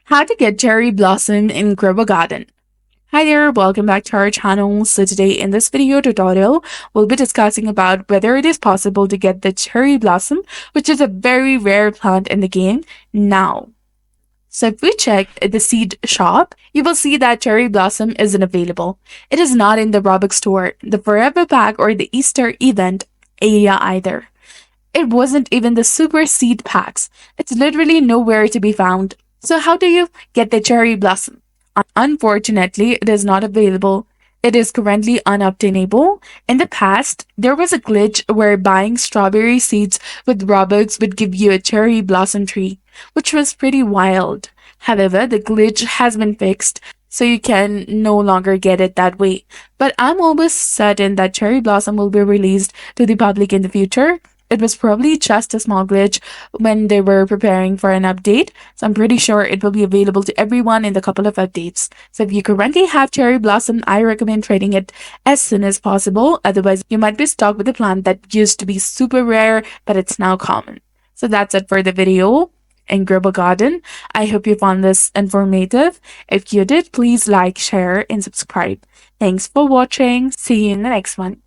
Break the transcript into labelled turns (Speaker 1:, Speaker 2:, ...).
Speaker 1: How to get cherry blossom in Grow a Garden. Hi there, welcome back to our channel. So today in this video tutorial, we'll be discussing about whether it is possible to get the cherry blossom, which is a very rare plant in the game now. So if we check the seed shop, you will see that cherry blossom isn't available. It is not in the Roblox store, the Forever Pack, or the Easter event area either. It wasn't even the super seed packs. It's literally nowhere to be found. So how do you get the cherry blossom? Unfortunately, it is not available. It is currently unobtainable. In the past, there was a glitch where buying strawberry seeds with Robux would give you a cherry blossom tree, which was pretty wild. However, the glitch has been fixed, so you can no longer get it that way. But I'm almost certain that cherry blossom will be released to the public in the future. It was probably just a small glitch when they were preparing for an update, so I'm pretty sure it will be available to everyone in the couple of updates. So if you currently have cherry blossom, I recommend trading it as soon as possible. Otherwise, you might be stuck with a plant that used to be super rare, but it's now common. So that's it for the video in Grow a Garden. I hope you found this informative. If you did, please like, share, and subscribe. Thanks for watching. See you in the next one.